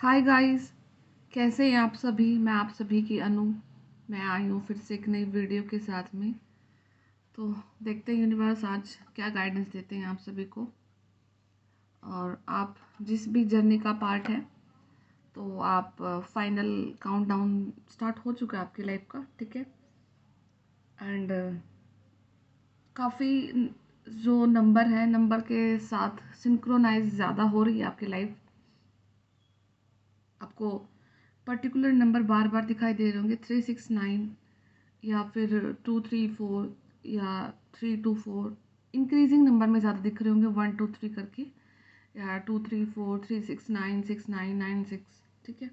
Hi guys, कैसे हैं आप सभी। मैं आप सभी की अनु। मैं आई हूँ फिर से एक नई वीडियो के साथ में। तो देखते हैं यूनिवर्स आज क्या गाइडेंस देते हैं आप सभी को। और आप जिस भी जर्नी का पार्ट है, तो आप फाइनल काउंटडाउन स्टार्ट हो चुका है आपकी लाइफ का, ठीक है। एंड काफ़ी जो नंबर है, नंबर के साथ सिंक्रोनाइज ज़्यादा हो रही है आपकी लाइफ। आपको पर्टिकुलर नंबर बार बार दिखाई दे रहे होंगे, 369 या फिर 234 या 324। इंक्रीजिंग नंबर में ज़्यादा दिख रहे होंगे, 1 2 3 करके, या 2 3 4 3 6 9 6 9 9 6, ठीक है।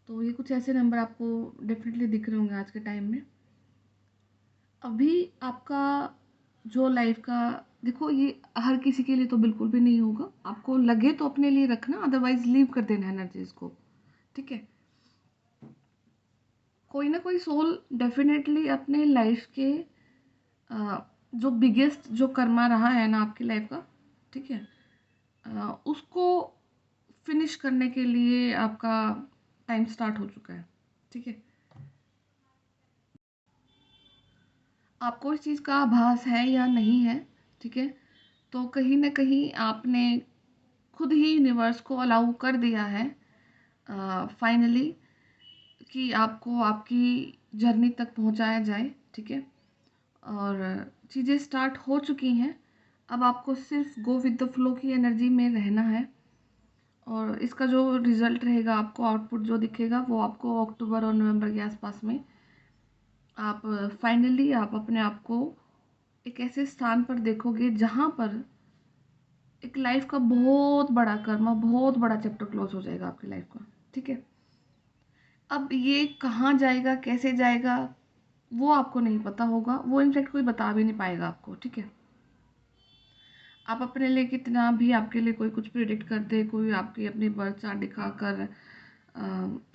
तो ये कुछ ऐसे नंबर आपको डेफिनेटली दिख रहे होंगे आज के टाइम में। अभी आपका जो लाइफ का, देखो ये हर किसी के लिए तो बिल्कुल भी नहीं होगा। आपको लगे तो अपने लिए रखना, अदरवाइज लीव कर देना एनर्जीज को, ठीक है। कोई ना कोई सोल डेफिनेटली अपने लाइफ के जो बिगेस्ट जो कर्मा रहा है ना आपकी लाइफ का, ठीक है, उसको फिनिश करने के लिए आपका टाइम स्टार्ट हो चुका है, ठीक है। आपको इस चीज़ का आभास है या नहीं है, ठीक है। तो कहीं ना कहीं आपने खुद ही यूनिवर्स को अलाउ कर दिया है फाइनली कि आपको आपकी जर्नी तक पहुंचाया जाए, ठीक है। और चीज़ें स्टार्ट हो चुकी हैं। अब आपको सिर्फ गो विद द फ्लो की एनर्जी में रहना है। और इसका जो रिज़ल्ट रहेगा, आपको आउटपुट जो दिखेगा, वो आपको अक्टूबर और नवंबर के आसपास में आप फाइनली आप अपने आप को एक ऐसे स्थान पर देखोगे जहाँ पर एक लाइफ का बहुत बड़ा कर्मा, बहुत बड़ा चैप्टर क्लोज हो जाएगा आपकी लाइफ का, ठीक है। अब ये कहाँ जाएगा, कैसे जाएगा, वो आपको नहीं पता होगा। वो इनफैक्ट कोई बता भी नहीं पाएगा आपको, ठीक है। आप अपने लिए कितना भी आपके लिए कोई कुछ प्रिडिक्ट कर दे, कोई आपकी अपनी बर्थ चार्ट दिखाकर,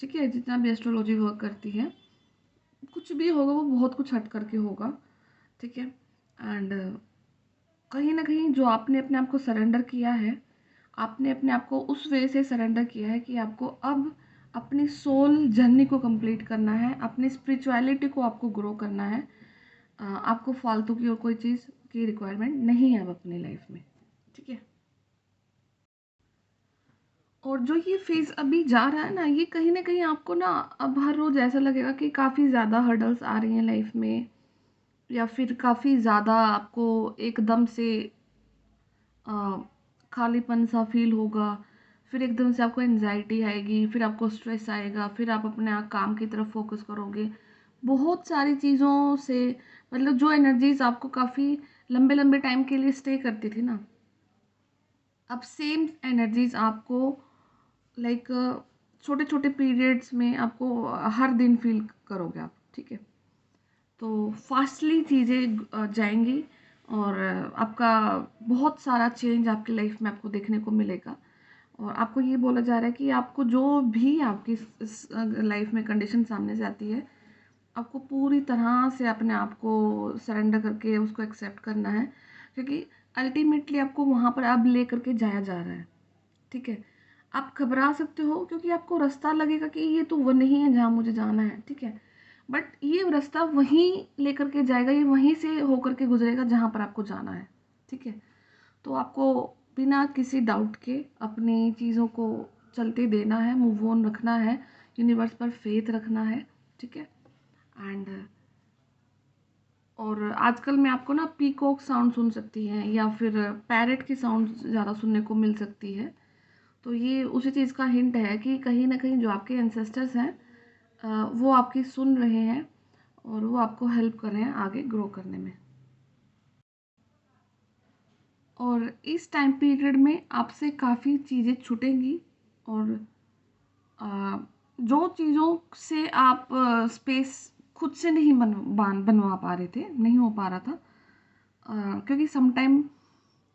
ठीक है, जितना भी एस्ट्रोलॉजी वर्क करती है, कुछ भी होगा वो बहुत कुछ हट करके होगा, ठीक है। एंड कहीं ना कहीं जो आपने अपने आप को सरेंडर किया है, आपने अपने आप को उस वे से सरेंडर किया है कि आपको अब अपनी सोल जर्नी को कंप्लीट करना है, अपनी स्पिरिचुअलिटी को आपको ग्रो करना है। आपको फालतू की और कोई चीज़ की रिक्वायरमेंट नहीं है अब अपनी लाइफ में, ठीक है। और जो ये फेज़ अभी जा रहा है ना, ये कहीं न कहीं आपको ना अब हर रोज़ ऐसा लगेगा कि काफ़ी ज़्यादा हर्डल्स आ रही हैं लाइफ में, या फिर काफ़ी ज़्यादा आपको एकदम से अ, खालीपन सा फ़ील होगा। फिर एकदम से आपको एंग्ज़ायटी आएगी, फिर आपको स्ट्रेस आएगा, फिर आप अपने काम की तरफ फ़ोकस करोगे। बहुत सारी चीज़ों से, मतलब जो एनर्जीज़ आपको काफ़ी लंबे-लंबे टाइम के लिए स्टे करती थी ना, अब सेम एनर्जीज़ आपको लाइक छोटे छोटे पीरियड्स में आपको हर दिन फील करोगे आप, ठीक है। तो फास्टली चीज़ें जाएंगी, और आपका बहुत सारा चेंज आपकी लाइफ में आपको देखने को मिलेगा। और आपको ये बोला जा रहा है कि आपको जो भी आपकी लाइफ में कंडीशन सामने से आती है, आपको पूरी तरह से अपने आप को सरेंडर करके उसको एक्सेप्ट करना है, क्योंकि अल्टीमेटली आपको वहाँ पर अब ले करके जाया जा रहा है, ठीक है। आप घबरा सकते हो क्योंकि आपको रास्ता लगेगा कि ये तो वो नहीं है जहाँ मुझे जाना है, ठीक है। बट ये रास्ता वहीं लेकर के जाएगा, ये वहीं से होकर के गुजरेगा जहाँ पर आपको जाना है, ठीक है। तो आपको बिना किसी डाउट के अपनी चीज़ों को चलते देना है, मूव ऑन रखना है, यूनिवर्स पर फेथ रखना है, ठीक है। एंड और आजकल मैं आपको ना पीकॉक साउंड सुन सकती हैं, या फिर पैरेट की साउंड ज़्यादा सुनने को मिल सकती है। तो ये उसी चीज़ का हिंट है कि कहीं ना कहीं जो आपके एंसेस्टर्स हैं, वो आपकी सुन रहे हैं, और वो आपको हेल्प कर रहे हैं आगे ग्रो करने में। और इस टाइम पीरियड में आपसे काफ़ी चीज़ें छूटेंगी। और जो चीज़ों से आप स्पेस खुद से नहीं बनवा पा रहे थे, नहीं हो पा रहा था, क्योंकि समटाइम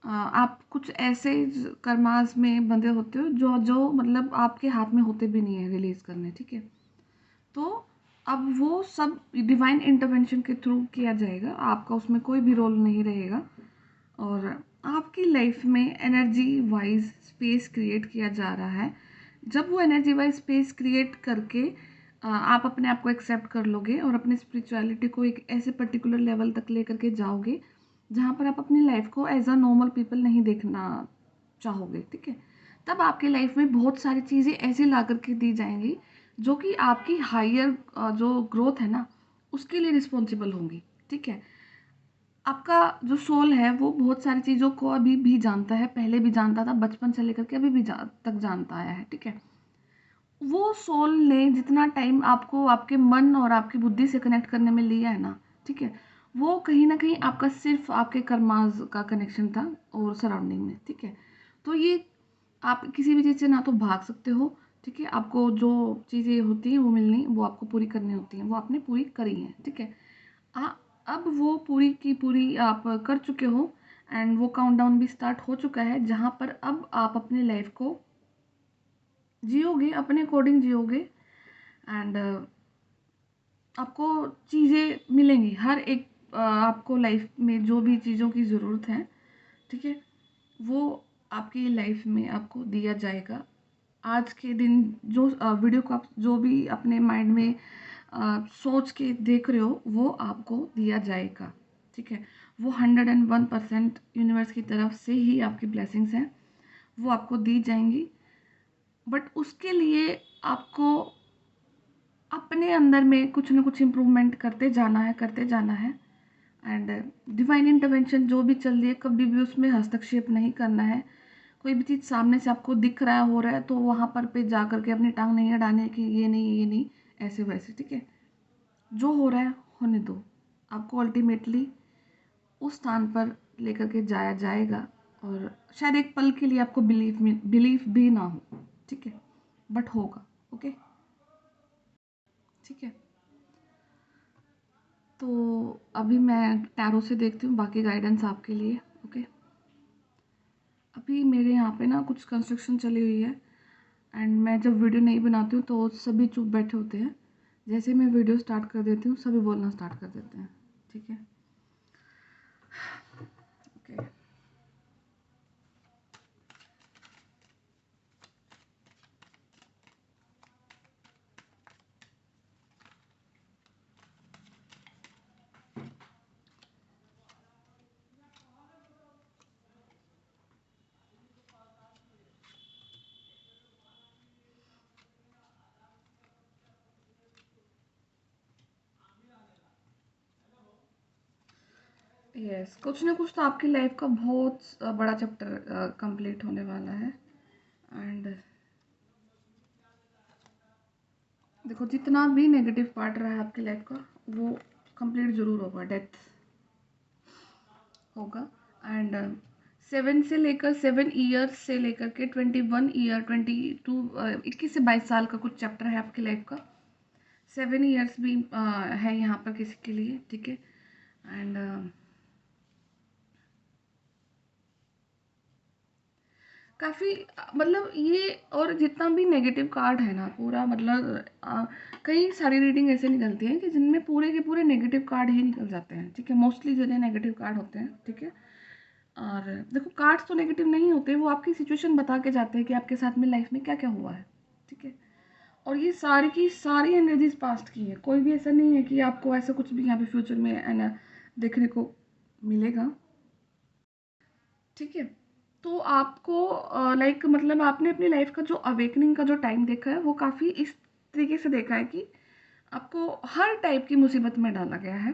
आप कुछ ऐसे कर्मास में बंधे होते हो जो जो मतलब आपके हाथ में होते भी नहीं है रिलीज करने, ठीक है। तो अब वो सब डिवाइन इंटरवेंशन के थ्रू किया जाएगा, आपका उसमें कोई भी रोल नहीं रहेगा। और आपकी लाइफ में एनर्जी वाइज स्पेस क्रिएट किया जा रहा है, जब वो एनर्जी वाइज स्पेस क्रिएट करके आप अपने आप को एक्सेप्ट कर लोगे और अपनी स्पिरिचुअलिटी को एक ऐसे पर्टिकुलर लेवल तक लेकर के जाओगे जहाँ पर आप अपनी लाइफ को एज अ नॉर्मल पीपल नहीं देखना चाहोगे, ठीक है, तब आपकी लाइफ में बहुत सारी चीज़ें ऐसी ला करके दी जाएंगी जो कि आपकी हायर जो ग्रोथ है ना उसके लिए रिस्पॉन्सिबल होंगी, ठीक है। आपका जो सोल है वो बहुत सारी चीज़ों को अभी भी जानता है, पहले भी जानता था, बचपन से लेकर के अभी भी तक जानता आया है, ठीक है। वो सोल ने जितना टाइम आपको आपके मन और आपकी बुद्धि से कनेक्ट करने में लिया है ना, ठीक है, वो कहीं ना कहीं आपका सिर्फ आपके कर्माज का कनेक्शन था और सराउंडिंग में, ठीक है। तो ये आप किसी भी चीज़ से ना तो भाग सकते हो, ठीक है, आपको जो चीज़ें होती हैं वो मिलनी वो आपको पूरी करनी होती हैं, वो आपने पूरी करी हैं, ठीक है। आ, अब वो पूरी की पूरी आप कर चुके हो एंड वो काउंटडाउन भी स्टार्ट हो चुका है जहाँ पर अब आप अपनी लाइफ को जियोगे, अपने अकॉर्डिंग जियोगे एंड आपको चीज़ें मिलेंगी हर एक आपको लाइफ में जो भी चीज़ों की ज़रूरत है, ठीक है, वो आपकी लाइफ में आपको दिया जाएगा। आज के दिन जो वीडियो को आप जो भी अपने माइंड में सोच के देख रहे हो वो आपको दिया जाएगा, ठीक है। वो 101% यूनिवर्स की तरफ से ही आपकी ब्लेसिंग्स हैं, वो आपको दी जाएंगी। बट उसके लिए आपको अपने अंदर में कुछ ना कुछ इम्प्रूवमेंट करते जाना है, करते जाना है एंड डिवाइन इंटरवेंशन जो भी चल रही है कभी भी उसमें हस्तक्षेप नहीं करना है। कोई भी चीज़ सामने से आपको दिख रहा है, हो रहा है, तो वहाँ पर पे जा करके अपनी टांग नहीं अड़ाने है कि ये नहीं ऐसे वैसे, ठीक है। जो हो रहा है होने दो, आपको अल्टीमेटली उस स्थान पर लेकर के जाया जाएगा और शायद एक पल के लिए आपको बिलीव भी ना हो, ठीक है, बट होगा, ओके, ठीक है। तो अभी मैं टैरो से देखती हूँ बाकी गाइडेंस आपके लिए, ओके। अभी मेरे यहाँ पे ना कुछ कंस्ट्रक्शन चली हुई है एंड मैं जब वीडियो नहीं बनाती हूँ तो सभी चुप बैठे होते हैं, जैसे मैं वीडियो स्टार्ट कर देती हूँ सभी बोलना स्टार्ट कर देते हैं, ठीक है, ओके। यस, कुछ ना कुछ तो आपकी लाइफ का बहुत बड़ा चैप्टर कंप्लीट होने वाला है एंड देखो जितना भी नेगेटिव पार्ट रहा है आपकी लाइफ का वो कंप्लीट जरूर होगा, डेथ होगा एंड 7 ईयर्स से लेकर के 21 ईयर 21 से 22 साल का कुछ चैप्टर है आपकी लाइफ का। 7 ईयर्स भी है यहाँ पर किसी के लिए, ठीक है एंड काफ़ी मतलब ये और जितना भी नेगेटिव कार्ड है ना पूरा मतलब कई सारी रीडिंग ऐसे निकलती है कि जिनमें पूरे के पूरे नेगेटिव कार्ड ही निकल जाते हैं, ठीक है, मोस्टली जितने नेगेटिव कार्ड होते हैं, ठीक है। और देखो कार्ड्स तो नेगेटिव नहीं होते, वो आपकी सिचुएशन बता के जाते हैं कि आपके साथ में लाइफ में क्या क्या हुआ है, ठीक है। और ये सारी की सारी एनर्जीज पास्ट की है, कोई भी ऐसा नहीं है कि आपको ऐसा कुछ भी यहाँ पे फ्यूचर में देखने को मिलेगा, ठीक है। तो आपको लाइक मतलब आपने अपनी लाइफ का जो अवेकनिंग का जो टाइम देखा है वो काफ़ी इस तरीके से देखा है कि आपको हर टाइप की मुसीबत में डाला गया है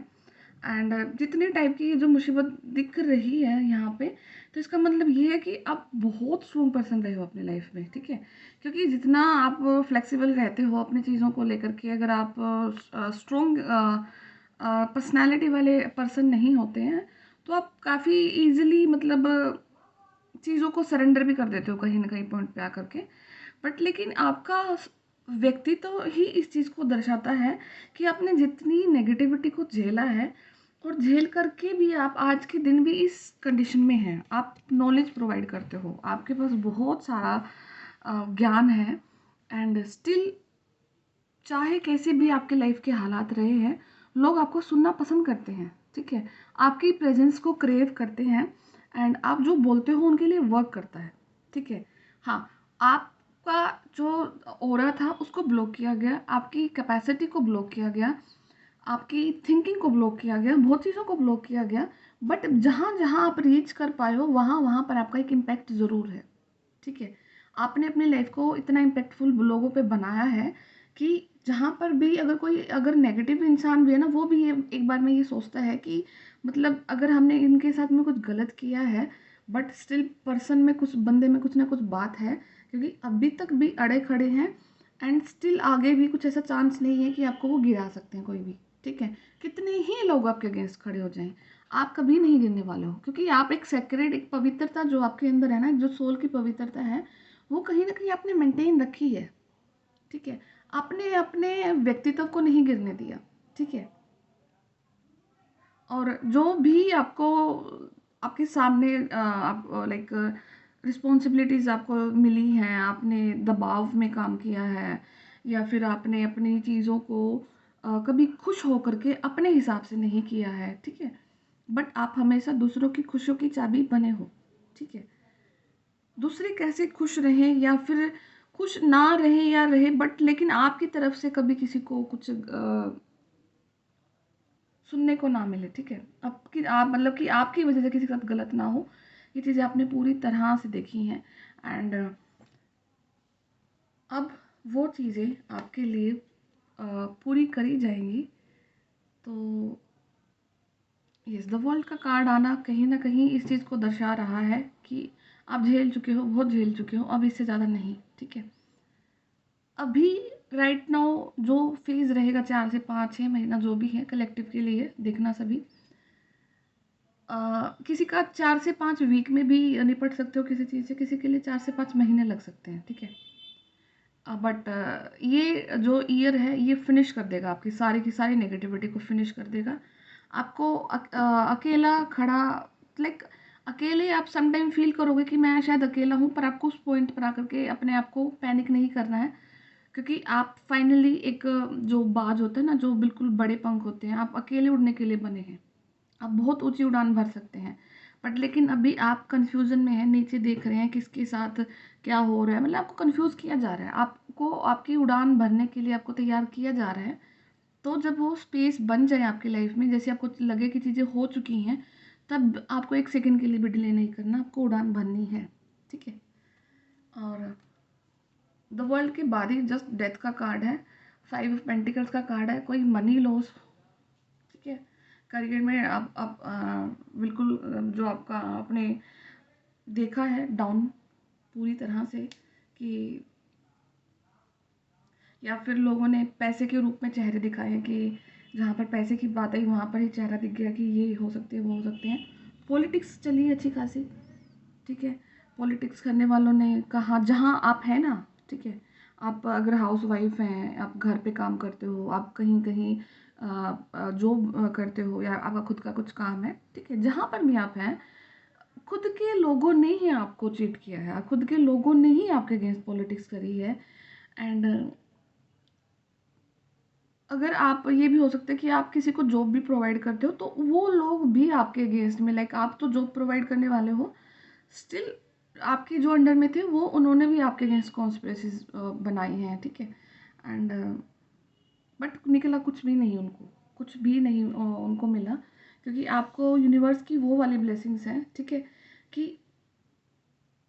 एंड जितनी टाइप की जो मुसीबत दिख रही है यहाँ पे, तो इसका मतलब ये है कि आप बहुत स्ट्रॉन्ग पर्सन रहे हो अपनी लाइफ में, ठीक है। क्योंकि जितना आप फ्लेक्सिबल रहते हो अपनी चीज़ों को लेकर के, अगर आप स्ट्रॉन्ग पर्सनालिटी वाले पर्सन नहीं होते हैं तो आप काफ़ी इजीली मतलब चीज़ों को सरेंडर भी कर देते हो कहीं ना कहीं पॉइंट पे आकर के। बट लेकिन आपका व्यक्तित्व तो ही इस चीज़ को दर्शाता है कि आपने जितनी नेगेटिविटी को झेला है और झेल करके भी आप आज के दिन भी इस कंडीशन में हैं, आप नॉलेज प्रोवाइड करते हो, आपके पास बहुत सारा ज्ञान है एंड स्टिल चाहे कैसे भी आपके लाइफ के हालात रहे हैं लोग आपको सुनना पसंद करते हैं, ठीक है, आपकी प्रेजेंस को क्रेव करते हैं एंड आप जो बोलते हो उनके लिए वर्क करता है, ठीक है। हाँ, आप आपका जो ऑरा था उसको ब्लॉक किया गया, आपकी कैपेसिटी को ब्लॉक किया गया, आपकी थिंकिंग को ब्लॉक किया गया, बहुत चीज़ों को ब्लॉक किया गया। बट जहाँ जहाँ आप रीच कर पाए हो वहाँ वहाँ पर आपका एक इम्पैक्ट ज़रूर है। ठीक है, आपने अपनी लाइफ को इतना इम्पैक्टफुल लोगों पे बनाया है कि जहाँ पर भी अगर कोई अगर नेगेटिव इंसान भी है ना, वो भी ये एक बार में ये सोचता है कि मतलब अगर हमने इनके साथ में कुछ गलत किया है, बट स्टिल पर्सन में कुछ बंदे में कुछ ना कुछ बात है, क्योंकि अभी तक भी अड़े खड़े हैं। एंड स्टिल आगे भी कुछ ऐसा चांस नहीं है कि आपको वो गिरा सकते हैं कोई भी। ठीक है, कितने ही लोग आपके अगेंस्ट खड़े हो जाएं, आप कभी नहीं गिरने वाले हो, क्योंकि आप एक सेक्रेड, एक पवित्रता जो आपके अंदर है ना, जो सोल की पवित्रता है, वो कहीं ना कहीं आपने मेंटेन रखी है। ठीक है, आपने अपने व्यक्तित्व को नहीं गिरने दिया। ठीक है, और जो भी आपको आपके सामने आप लाइक रिस्पॉन्सिबिलिटीज़ आपको मिली हैं, आपने दबाव में काम किया है, या फिर आपने अपनी चीज़ों को कभी खुश होकर के अपने हिसाब से नहीं किया है। ठीक है, बट आप हमेशा दूसरों की खुशियों की चाबी बने हो। ठीक है, दूसरे कैसे खुश रहें या फिर खुश ना रहे या रहे, बट लेकिन आपकी तरफ से कभी किसी को कुछ सुनने को ना मिले। ठीक है, आपकी आप मतलब कि आपकी वजह से किसी के साथ गलत ना हो, ये चीज़ें आपने पूरी तरह से देखी हैं। एंड अब वो चीज़ें आपके लिए पूरी करी जाएंगी। तो यस, द वर्ल्ड का कार्ड आना कहीं ना कहीं इस चीज़ को दर्शा रहा है कि आप झेल चुके हो, बहुत झेल चुके हो, अब इससे ज़्यादा नहीं। ठीक है, अभी राइट नाउ जो फेज रहेगा 4 से 5 6 महीना जो भी है कलेक्टिव के लिए देखना सभी, किसी का 4 से 5 वीक में भी निपट सकते हो किसी चीज़ से, किसी के लिए 4 से 5 महीने लग सकते हैं। ठीक है, बट ये जो ईयर है ये फिनिश कर देगा आपकी सारी की सारी नेगेटिविटी को फिनिश कर देगा। आपको अकेला खड़ा, लाइक अकेले आप समटाइम फील करोगे कि मैं शायद अकेला हूँ, पर आपको उस पॉइंट पर आकर के अपने आप को पैनिक नहीं करना है, क्योंकि आप फाइनली एक जो बाज होता है ना, जो बिल्कुल बड़े पंख होते हैं, आप अकेले उड़ने के लिए बने हैं। आप बहुत ऊंची उड़ान भर सकते हैं, बट लेकिन अभी आप कंफ्यूजन में हैं, नीचे देख रहे हैं किसके साथ क्या हो रहा है, मतलब आपको कंफ्यूज किया जा रहा है, आपको आपकी उड़ान भरने के लिए आपको तैयार किया जा रहा है। तो जब वो स्पेस बन जाए आपकी लाइफ में, जैसे आपको लगे कि चीज़ें हो चुकी हैं, तब आपको एक सेकंड के लिए भी डिले नहीं करना, आपको उड़ान भरनी है। ठीक है, और द वर्ल्ड के बाद ही जस्ट डेथ का कार्ड है, 5 ऑफ पेंटिकल्स का कार्ड है, कोई मनी लॉस। ठीक है, करियर में आप बिल्कुल जो आपका आपने देखा है डाउन पूरी तरह से, कि या फिर लोगों ने पैसे के रूप में चेहरे दिखाए हैं कि जहाँ पर पैसे की बात आई वहाँ पर ही चेहरा दिख गया कि ये हो सकते हैं, वो हो सकते हैं। पॉलिटिक्स चली अच्छी खासी। ठीक है, पॉलिटिक्स करने वालों ने कहा जहाँ आप हैं ना, ठीक है, आप अगर हाउस वाइफ हैं, आप घर पे काम करते हो, आप कहीं कहीं जॉब करते हो, या आपका खुद का कुछ काम है, ठीक है, जहाँ पर भी आप हैं, खुद के लोगों ने ही आपको चीट किया है, खुद के लोगों ने ही आपके अगेंस्ट पॉलिटिक्स करी है। एंड अगर आप, ये भी हो सकता है कि आप किसी को जॉब भी प्रोवाइड करते हो, तो वो लोग भी आपके अगेंस्ट में, लाइक आप तो जॉब प्रोवाइड करने वाले हो, स्टिल आपके जो अंडर में थे वो, उन्होंने भी आपके अगेंस्ट कॉन्स्पिरेसीज बनाई हैं। ठीक है, एंड बट निकला कुछ भी नहीं, उनको कुछ भी नहीं उनको मिला, क्योंकि आपको यूनिवर्स की वो वाली ब्लेसिंग्स हैं। ठीक है, कि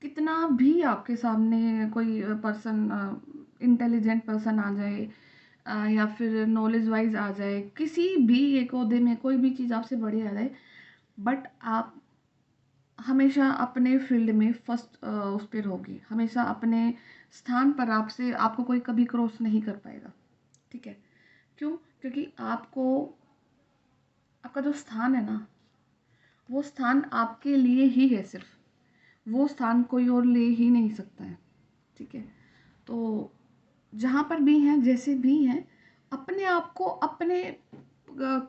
कितना भी आपके सामने कोई पर्सन, इंटेलिजेंट पर्सन आ जाए, या फिर नॉलेज वाइज आ जाए, किसी भी एक ओहदे में कोई भी चीज़ आपसे बड़ी आ जाए, बट आप हमेशा अपने फील्ड में फर्स्ट उस पर होगी, हमेशा अपने स्थान पर आपसे आपको कोई कभी क्रॉस नहीं कर पाएगा। ठीक है, क्यों? क्योंकि आपको आपका जो स्थान है ना, वो स्थान आपके लिए ही है, सिर्फ वो स्थान कोई और ले ही नहीं सकता है। ठीक है, तो जहाँ पर भी हैं, जैसे भी हैं, अपने आप को अपने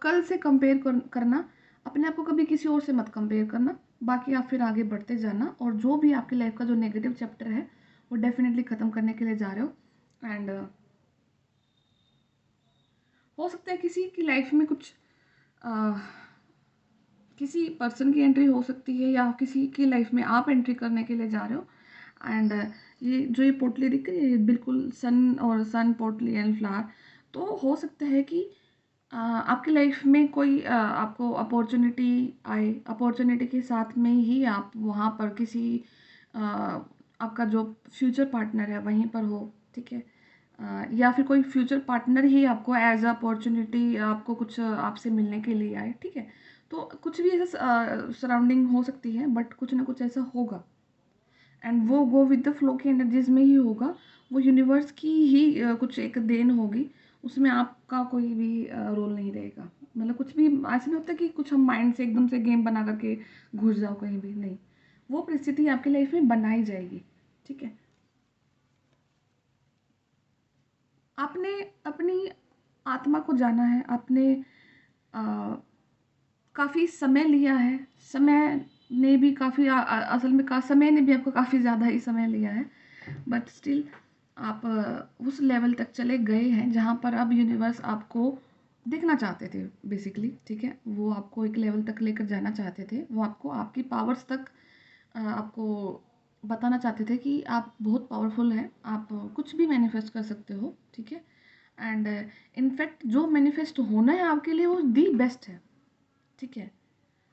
कल से कंपेयर करना, अपने आप को कभी किसी और से मत कंपेयर करना। बाकी आप फिर आगे बढ़ते जाना, और जो भी आपकी लाइफ का जो नेगेटिव चैप्टर है वो डेफिनेटली ख़त्म करने के लिए जा रहे हो। एंड हो सकता है किसी की लाइफ में कुछ uh, किसी पर्सन की एंट्री हो सकती है, या किसी की लाइफ में आप एंट्री करने के लिए जा रहे हो। एंड ये पोटली दिख रही है, बिल्कुल सन और सन पोटली एंड फ्लावर। तो हो सकता है कि आपकी लाइफ में कोई आपको अपॉर्चुनिटी आए, अपॉर्चुनिटी के साथ में ही आप वहाँ पर किसी अ, आपका जो फ्यूचर पार्टनर है वहीं पर हो, ठीक है। या फिर कोई फ्यूचर पार्टनर ही आपको एज अपॉर्चुनिटी आपको कुछ आपसे मिलने के लिए आए, ठीक है। तो कुछ भी ऐसा सराउंडिंग हो सकती है, बट कुछ ना कुछ ऐसा होगा, एंड वो गो विद द फ्लो की एनर्जीज में ही होगा। वो यूनिवर्स की ही कुछ एक देन होगी, उसमें आपका कोई भी रोल नहीं रहेगा। मतलब कुछ भी ऐसा नहीं होता कि कुछ हम माइंड से एकदम से गेम बना करके घुस जाओ कहीं भी, नहीं। वो परिस्थिति आपकी लाइफ में बनाई जाएगी, ठीक है। आपने अपनी आत्मा को जाना है, आपने काफ़ी समय लिया है। समय ने भी काफ़ी असल में समय ने भी आपको काफ़ी ज़्यादा ही समय लिया है, बट स्टिल आप उस लेवल तक चले गए हैं जहाँ पर अब यूनिवर्स आपको देखना चाहते थे बेसिकली, ठीक है। वो आपको एक लेवल तक लेकर जाना चाहते थे, वो आपको आपकी पावर्स तक आपको बताना चाहते थे कि आप बहुत पावरफुल हैं, आप कुछ भी मैनिफेस्ट कर सकते हो, ठीक है। एंड इनफैक्ट जो मैनिफेस्ट होना है आपके लिए वो दी बेस्ट है, ठीक है।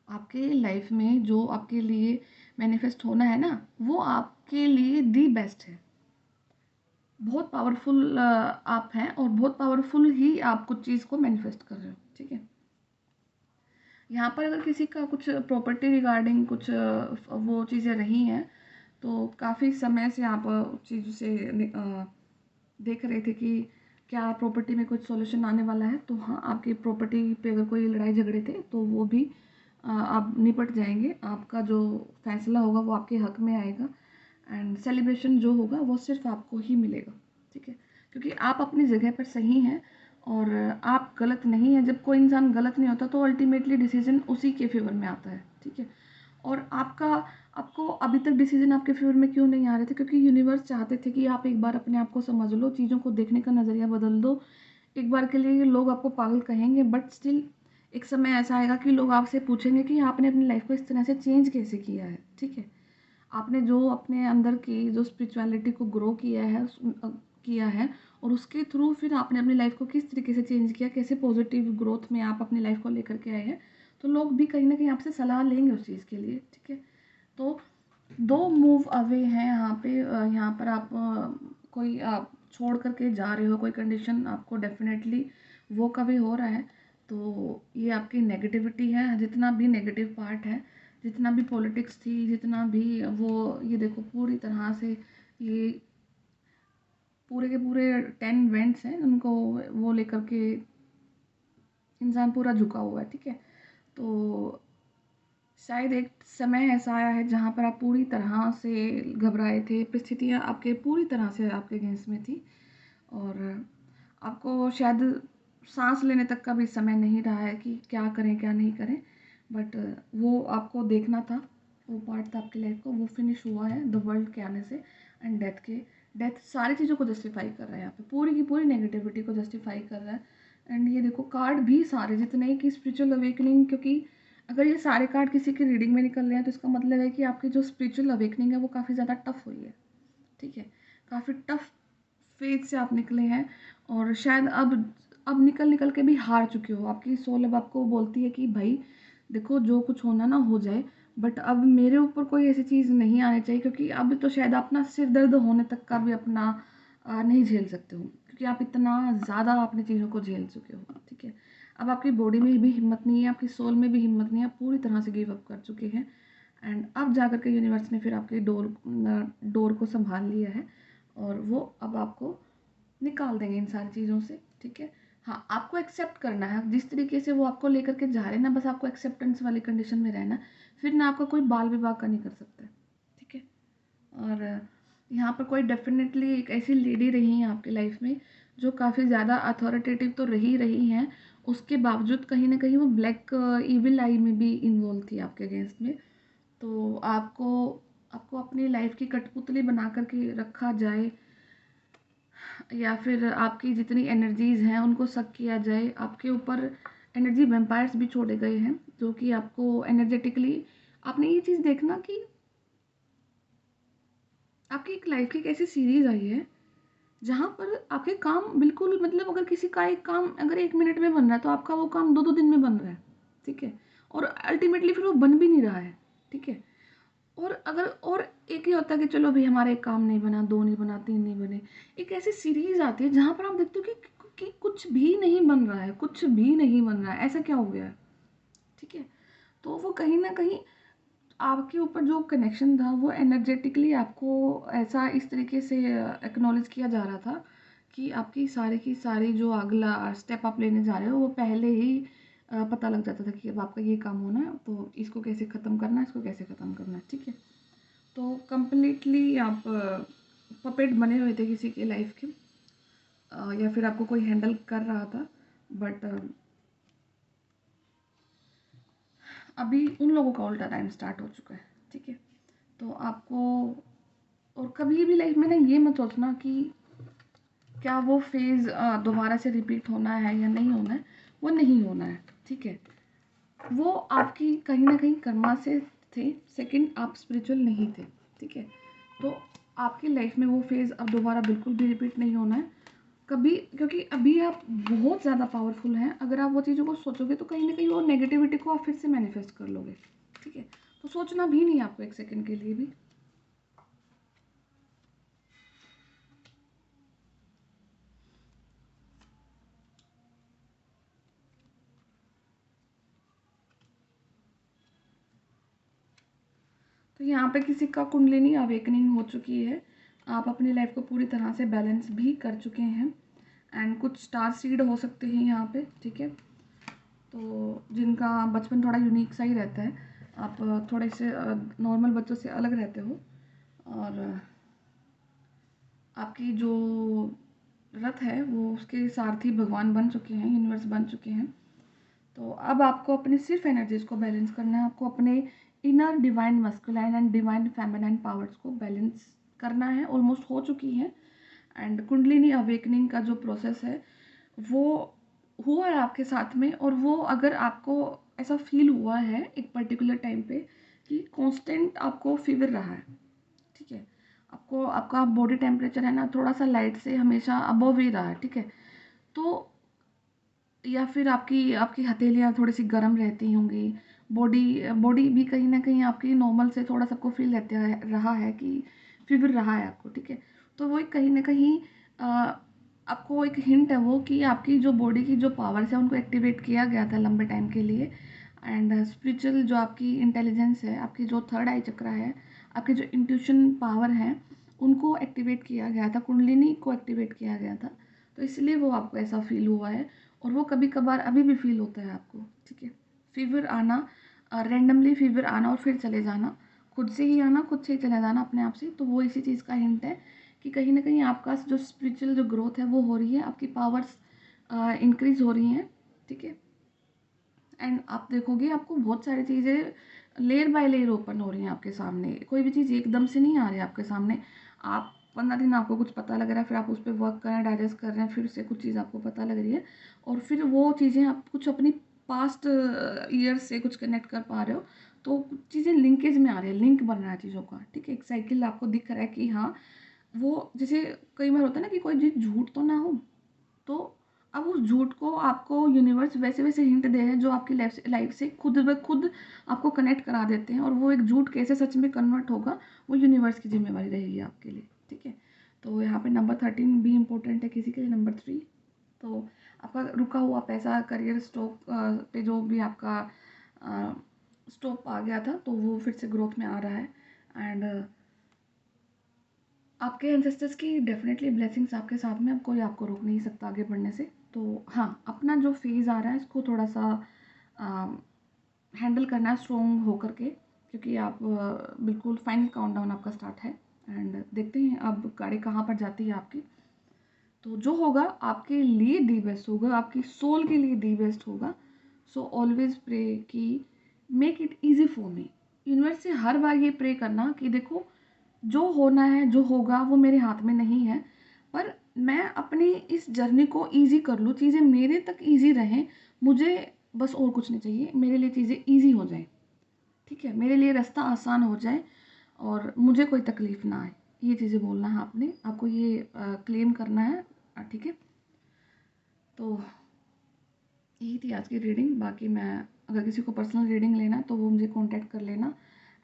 आपके लाइफ में जो आपके लिए मैनिफेस्ट होना है ना, वो आपके लिए दी बेस्ट है। बहुत पावरफुल आप हैं, और बहुत पावरफुल ही आप कुछ चीज़ को मैनिफेस्ट कर रहे हो, ठीक है। यहाँ पर अगर किसी का कुछ प्रॉपर्टी रिगार्डिंग कुछ वो चीज़ें रही हैं, तो काफ़ी समय से आप उस चीज़ से देख रहे थे कि क्या प्रॉपर्टी में कुछ सॉल्यूशन आने वाला है। तो हाँ, आपकी प्रॉपर्टी पे अगर कोई लड़ाई झगड़े थे तो वो भी आप निपट जाएंगे। आपका जो फैसला होगा वो आपके हक में आएगा, एंड सेलिब्रेशन जो होगा वो सिर्फ आपको ही मिलेगा, ठीक है। क्योंकि आप अपनी जगह पर सही हैं और आप गलत नहीं हैं। जब कोई इंसान गलत नहीं होता तो अल्टीमेटली डिसीजन उसी के फेवर में आता है, ठीक है। और आपको अभी तक डिसीजन आपके फेवर में क्यों नहीं आ रहे थे? क्योंकि यूनिवर्स चाहते थे कि आप एक बार अपने आप को समझ लो, चीज़ों को देखने का नज़रिया बदल दो। एक बार के लिए लोग आपको पागल कहेंगे, बट स्टिल एक समय ऐसा आएगा कि लोग आपसे पूछेंगे कि आपने अपनी लाइफ को इस तरह से चेंज कैसे किया है, ठीक है। आपने जो अपने अंदर की जो स्पिरिचुअलिटी को ग्रो किया है, और उसके थ्रू फिर आपने अपनी लाइफ को किस तरीके से चेंज किया, कैसे पॉजिटिव ग्रोथ में आप अपनी लाइफ को लेकर के आए हैं, तो लोग भी कहीं ना कहीं आपसे सलाह लेंगे उस चीज़ के लिए, ठीक है। तो 2 मूव अवे हैं यहाँ पे। यहाँ पर आप कोई आप छोड़ कर के जा रहे हो, कोई कंडीशन आपको डेफ़िनेटली वो कभी हो रहा है। तो ये आपकी नेगेटिविटी है, जितना भी नेगेटिव पार्ट है, जितना भी पॉलिटिक्स थी, जितना भी वो, ये देखो पूरी तरह से ये पूरे के पूरे 10 इवेंट्स हैं, उनको वो लेकर के इंसान पूरा झुका हुआ है, ठीक है। तो शायद एक समय ऐसा आया है जहाँ पर आप पूरी तरह से घबराए थे, परिस्थितियाँ आपके पूरी तरह से आपके अगेंस्ट में थी, और आपको शायद सांस लेने तक का भी समय नहीं रहा है कि क्या करें क्या नहीं करें। बट वो आपको देखना था, वो पार्ट था आपकी लाइफ को, वो फिनिश हुआ है द वर्ल्ड के आने से। एंड डेथ सारी चीज़ों को जस्टिफाई कर रहा है, यहाँ पे पूरी की पूरी नेगेटिविटी को जस्टिफाई कर रहा है। एंड ये देखो कार्ड भी सारे जितने कि स्पिरिचुअल अवेकनिंग, क्योंकि अगर ये सारे कार्ड किसी की रीडिंग में निकल रहे हैं तो इसका मतलब है कि आपकी जो स्पिरिचुअल अवेकनिंग है वो काफ़ी ज़्यादा टफ हुई है, ठीक है। काफ़ी टफ फेज से आप निकले हैं, और शायद अब निकल निकल के भी हार चुके हो। आपकी सोल अब आपको बोलती है कि भाई देखो, जो कुछ होना ना हो जाए, बट अब मेरे ऊपर कोई ऐसी चीज़ नहीं आनी चाहिए, क्योंकि अब तो शायद आप ना सिर दर्द होने तक का भी अपना नहीं झेल सकते हो, क्योंकि आप इतना ज़्यादा अपनी चीज़ों को झेल चुके हो, ठीक है। अब आपकी बॉडी में भी हिम्मत नहीं है, आपकी सोल में भी हिम्मत नहीं है, आप पूरी तरह से गिव अप कर चुके हैं। एंड अब जा कर के यूनिवर्स ने फिर आपके डोर को संभाल लिया है, और वो अब आपको निकाल देंगे इन सारी चीज़ों से, ठीक है। हाँ, आपको एक्सेप्ट करना है जिस तरीके से वो आपको लेकर के जा रहे हैं ना, बस आपको एक्सेप्टेंस वाली कंडीशन में रहना। फिर ना आपका कोई बाल विवाह का नहीं कर सकता है, ठीक है। और यहाँ पर कोई डेफिनेटली एक ऐसी लेडी रही हैं आपकी लाइफ में जो काफ़ी ज़्यादा अथॉरिटेटिव तो रही हैं, उसके बावजूद कहीं ना कहीं वो ब्लैक इविल आई में भी इन्वॉल्व थी आपके अगेंस्ट में। तो आपको आपको अपनी लाइफ की कठपुतली बना करके रखा जाए, या फिर आपकी जितनी एनर्जीज़ हैं उनको सक किया जाए। आपके ऊपर एनर्जी वैम्पायर्स भी छोड़े गए हैं जो कि आपको एनर्जेटिकली, आपने ये चीज़ देखना कि आपकी एक लाइफ की एक ऐसी सीरीज़ आई है जहाँ पर आपके काम बिल्कुल मतलब अगर किसी का एक काम अगर 1 मिनट में बन रहा है तो आपका वो काम 2-2 दिन में बन रहा है, ठीक है? और अल्टीमेटली फिर वो बन भी नहीं रहा है, ठीक है? और एक ही होता है कि चलो भई हमारा 1 काम नहीं बना, 2 नहीं बना, 3 नहीं बने। एक ऐसी सीरीज़ आती है जहाँ पर आप देखते हो कि कुछ भी नहीं बन रहा है, कुछ भी नहीं बन रहा है, ऐसा क्या हो गया है? ठीक है? तो वो कहीं न कहीं आपके ऊपर जो कनेक्शन था वो एनर्जेटिकली आपको ऐसा इस तरीके से एक्नॉलेज किया जा रहा था कि आपकी सारी की सारी जो अगला स्टेप आप लेने जा रहे हो वो पहले ही पता लग जाता था कि अब आपका ये काम होना है तो इसको कैसे ख़त्म करना है, इसको कैसे ख़त्म करना है, ठीक है? तो कंप्लीटली आप पपेट बने हुए थे किसी की लाइफ के, या फिर आपको कोई हैंडल कर रहा था, बट अभी उन लोगों का उल्टा टाइम स्टार्ट हो चुका है, ठीक है? तो आपको और कभी भी लाइफ में ना ये मत सोचना कि क्या वो फेज़ दोबारा से रिपीट होना है या नहीं होना है, वो नहीं होना है, ठीक है? वो आपकी कहीं न कहीं कर्मा से थे, सेकंड आप स्पिरिचुअल नहीं थे, ठीक है? तो आपकी लाइफ में वो फेज़ अब दोबारा बिल्कुल भी रिपीट नहीं होना है, कभी, क्योंकि अभी आप बहुत ज़्यादा पावरफुल हैं, अगर आप वो चीज़ों को सोचोगे तो कहीं न कहीं वो नेगेटिविटी को आप फिर से मैनिफेस्ट कर लोगे, ठीक है? तो सोचना भी नहीं है आपको 1 सेकंड के लिए भी। तो यहाँ पे किसी का कुंडलिनी अवेकनिंग हो चुकी है। आप अपनी लाइफ को पूरी तरह से बैलेंस भी कर चुके हैं एंड कुछ स्टार सीड हो सकते हैं यहाँ पे, ठीक है? तो जिनका बचपन थोड़ा यूनिक सा ही रहता है, आप थोड़े से नॉर्मल बच्चों से अलग रहते हो और आपकी जो रथ है वो उसके सारथी भगवान बन चुके हैं, यूनिवर्स बन चुके हैं। तो अब आपको अपनी सिर्फ एनर्जीज को बैलेंस करना है, आपको अपने inner divine masculine and divine feminine powers को बैलेंस करना है, ऑलमोस्ट हो चुकी है। एंड कुंडलिनी अवेकनिंग का जो प्रोसेस है वो हुआ है आपके साथ में, और वो अगर आपको ऐसा फील हुआ है एक पर्टिकुलर टाइम पे कि कांस्टेंट आपको फीवर रहा है, ठीक है? आपको आपका बॉडी टेम्परेचर है ना थोड़ा सा लाइट से हमेशा अबव ही रहा है, ठीक है? तो या फिर आपकी आपकी हथेलियाँ थोड़ी-सी गर्म रहती होंगी, बॉडी बॉडी भी कहीं न कहीं आपकी नॉर्मल से थोड़ा सबको फ़ील रहता है रहा है कि फ़ीवर रहा है आपको, ठीक है? तो वो एक कहीं न कहीं आपको एक हिंट है वो कि आपकी जो बॉडी की जो पावर्स है उनको एक्टिवेट किया गया था लंबे टाइम के लिए। एंड स्पिरिचुअल जो आपकी इंटेलिजेंस है, आपकी जो थर्ड आई चक्रा है, आपके जो इंट्यूशन पावर है, उनको एक्टिवेट किया गया था, कुंडलिनी को एक्टिवेट किया गया था। तो इसलिए वो आपको ऐसा फ़ील हुआ है। और वो कभी-कभार अभी भी फ़ील होता है आपको, ठीक है? फ़ीवर आना, रैंडमली फ़ीवर आना और फिर चले जाना, खुद से ही आना, खुद से ही चले जाना अपने आप से, तो वो इसी चीज़ का हिंट है कि कहीं न कहीं आपका जो स्पिरिचुअल जो ग्रोथ है वो हो रही है, आपकी पावर्स इंक्रीज़ हो रही हैं, ठीक है? एंड आप देखोगे आपको बहुत सारी चीज़ें लेयर बाय लेयर ओपन हो रही हैं आपके सामने, कोई भी चीज़ एकदम से नहीं आ रही है आपके सामने। आप 15 दिन आपको कुछ पता लग रहा है, फिर आप उस पे वर्क कर रहे हैं, डाइजेस्ट कर रहे हैं, फिर से कुछ चीज़ आपको पता लग रही है और फिर वो चीज़ें आप कुछ अपनी पास्ट ईयर्स से कुछ कनेक्ट कर पा रहे हो, तो कुछ चीज़ें लिंकेज में आ रही है, लिंक बन रहा है चीज़ों का, ठीक है? एक साइकिल आपको दिख रहा है कि हाँ, वो जैसे कई बार होता है ना कि कोई चीज़ झूठ तो ना हो, तो अब उस झूठ को आपको यूनिवर्स वैसे-वैसे हिंट दे रहे हैं जो आपकी लाइफ से खुद ब खुद आपको कनेक्ट करा देते हैं, और वो एक झूठ कैसे सच में कन्वर्ट होगा, वो यूनिवर्स की ज़िम्मेवारी रहेगी आपके लिए, ठीक है? तो यहाँ पे नंबर 13 भी इम्पोर्टेंट है किसी के लिए, नंबर 3। तो आपका रुका हुआ पैसा, करियर स्टॉक पे जो भी आपका अ, स्टॉप आ गया था, तो वो फिर से ग्रोथ में आ रहा है। एंड आपके एंसेस्टर्स की डेफ़िनेटली ब्लेसिंग्स आपके साथ में, अब कोई आपको रोक नहीं सकता आगे बढ़ने से। तो हाँ, अपना जो फ़ेज़ आ रहा है इसको थोड़ा-सा अ, हैंडल करना है स्ट्रॉन्ग होकर के, क्योंकि आप बिल्कुल फाइनल काउंटडाउन आपका स्टार्ट है एंड देखते हैं अब गाड़ी कहाँ पर जाती है आपकी। तो जो होगा आपके लिए दी बेस्ट होगा, आपकी सोल के लिए दी बेस्ट होगा। सो ऑलवेज़ प्रे कि make it easy for me. Universe से हर बार ये प्रे करना कि देखो जो होना है, जो होगा वो मेरे हाथ में नहीं है, पर मैं अपनी इस जर्नी को ईज़ी कर लूँ, चीज़ें मेरे तक ईज़ी रहें, मुझे बस और कुछ नहीं चाहिए, मेरे लिए चीज़ें ईज़ी हो जाएँ, ठीक है? मेरे लिए रास्ता आसान हो जाए और मुझे कोई तकलीफ़ ना आए। ये चीज़ें बोलना है आपने, आपको ये क्लेम करना है। ठीक है, तो यही थी आज की रीडिंग। बाकी मैं, अगर किसी को पर्सनल रीडिंग लेना है तो वो मुझे कांटेक्ट कर लेना।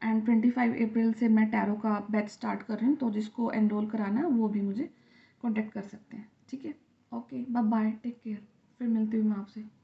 एंड 25 अप्रैल से मैं टैरो का बैच स्टार्ट कर रही हूँ, तो जिसको एनरोल कराना है वो भी मुझे कांटेक्ट कर सकते हैं। ठीक है, okay, bye bye, take care, फिर मिलती हूँ मैं आपसे।